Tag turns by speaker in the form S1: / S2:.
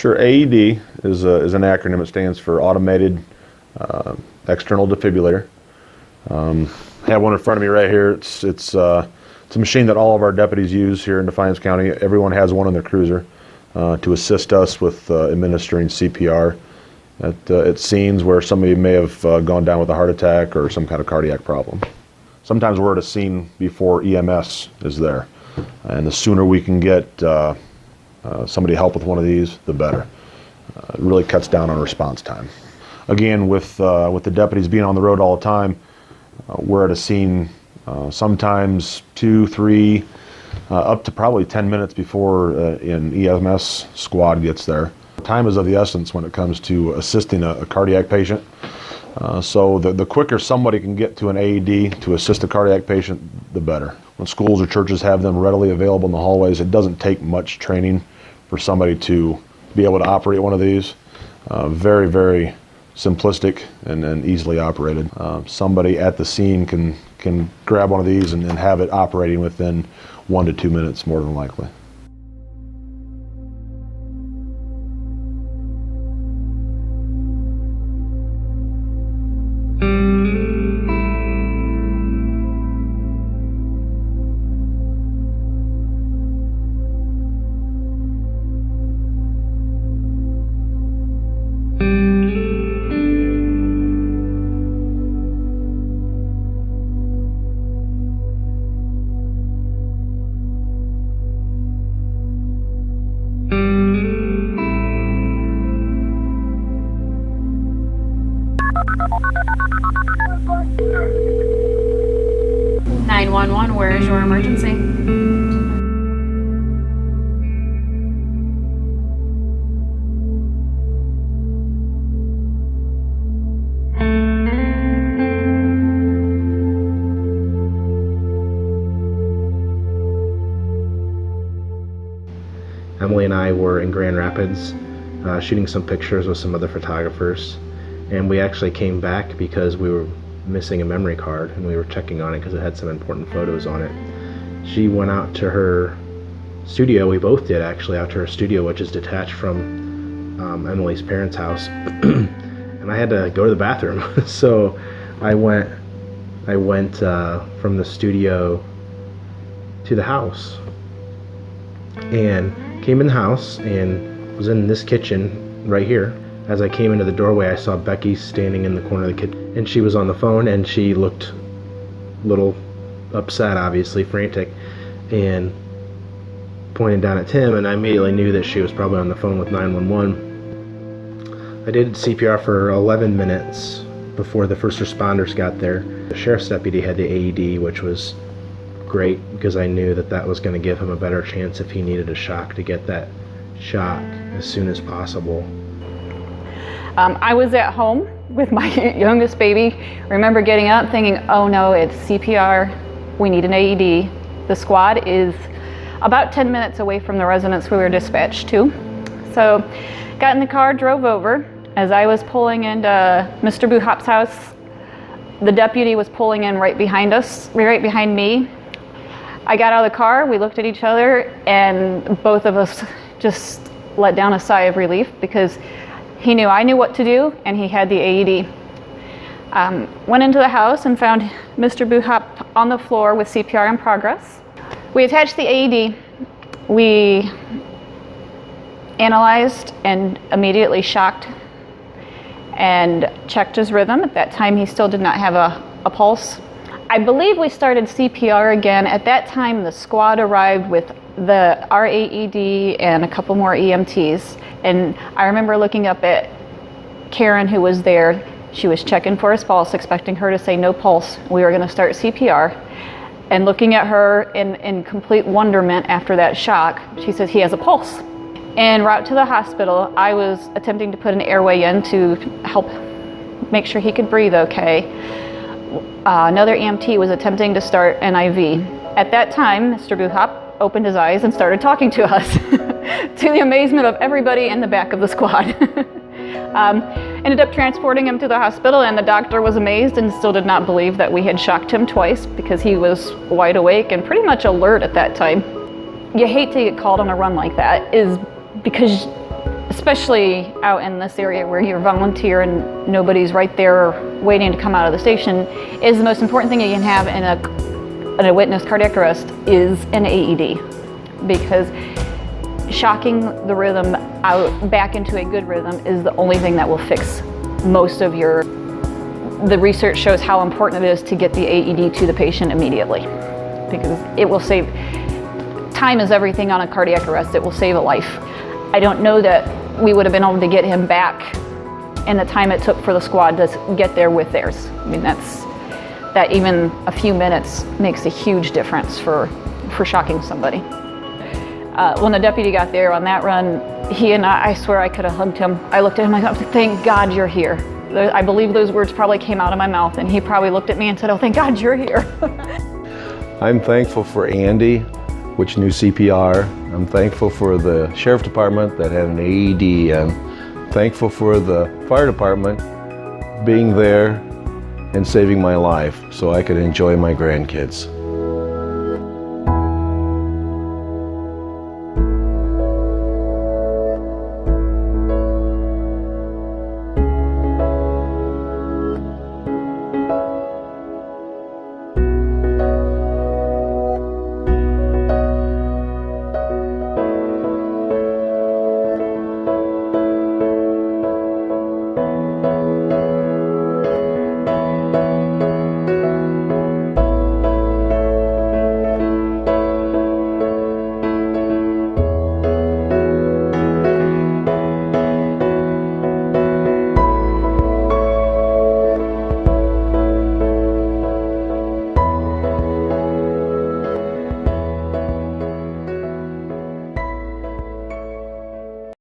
S1: Sure. AED is an acronym. It stands for Automated External Defibrillator. I have one in front of me right here. It's a machine that all of our deputies use here in Defiance County. Everyone has one in their cruiser to assist us with administering CPR at scenes where somebody may have gone down with a heart attack or some kind of cardiac problem. Sometimes we're at a scene before EMS is there, and the sooner we can get somebody help with one of these, the better. It really cuts down on response time. Again, with the deputies being on the road all the time, we're at a scene sometimes 2, 3, up to probably 10 minutes before an EMS squad gets there. Time is of the essence when it comes to assisting a cardiac patient. So the quicker somebody can get to an AED to assist a cardiac patient, the better. When schools or churches have them readily available in the hallways, it doesn't take much training for somebody to be able to operate one of these. Very, very simplistic and easily operated. Somebody at the scene can grab one of these and have it operating within 1 to 2 minutes, more than likely.
S2: Where is your emergency?
S3: Emily and I were in Grand Rapids shooting some pictures with some other photographers, and we actually came back because we were missing a memory card and we were checking on it because it had some important photos on it. She went out to her studio, we both did actually, out to her studio, which is detached from Emily's parents' house, and I had to go to the bathroom. So I went from the studio to the house and came in the house and was in this kitchen right here. As I came into the doorway, I saw Becky standing in the corner of the kitchen, and she was on the phone, and she looked a little upset, obviously frantic, and pointed down at Tim, and I immediately knew that she was probably on the phone with 911. I did CPR for 11 minutes before the first responders got there. The sheriff's deputy had the AED, which was great because I knew that that was going to give him a better chance if he needed a shock to get that shock as soon as possible.
S2: I was at home with my youngest baby. Remember getting up thinking, oh no, it's CPR, we need an AED. The squad is about 10 minutes away from the residence we were dispatched to. So got in the car, drove over. As I was pulling into Mr. Buhop's house, the deputy was pulling in right behind us, right behind me. I got out of the car, we looked at each other, and both of us just let down a sigh of relief because he knew I knew what to do, and he had the AED. Went into the house and found Mr. Buhop on the floor with CPR in progress. We attached the AED. We analyzed and immediately shocked and checked his rhythm. At that time, he still did not have a pulse. I believe we started CPR again. At that time, the squad arrived with our AED and a couple more EMTs. And I remember looking up at Karen, who was there. She was checking for his pulse, expecting her to say no pulse. We were going to start CPR. And looking at her in complete wonderment after that shock, she says, he has a pulse. En route to the hospital, I was attempting to put an airway in to help make sure he could breathe okay. Another EMT was attempting to start an IV. At that time, Mr. Buhop opened his eyes and started talking to us to the amazement of everybody in the back of the squad. Ended up transporting him to the hospital, and the doctor was amazed and still did not believe that we had shocked him twice because he was wide awake and pretty much alert at that time. You hate to get called on a run like that, is because especially out in this area where you're volunteer and nobody's right there waiting to come out of the station, is the most important thing you can have in a witness cardiac arrest is an AED, because shocking the rhythm out back into a good rhythm is the only thing that will fix most of your. The research shows how important it is to get the AED to the patient immediately, because it will save. Time is everything on a cardiac arrest. It will save a life. I don't know that we would have been able to get him back in the time it took for the squad to get there with theirs. I mean, that even a few minutes makes a huge difference for shocking somebody. When the deputy got there on that run, he and I swear I could have hugged him. I looked at him like, thank God you're here. I believe those words probably came out of my mouth, and he probably looked at me and said, oh, thank God you're here.
S4: I'm thankful for Andy, which knew CPR. I'm thankful for the Sheriff Department that had an AED. I'm thankful for the Fire Department being there and saving my life so I could enjoy my grandkids.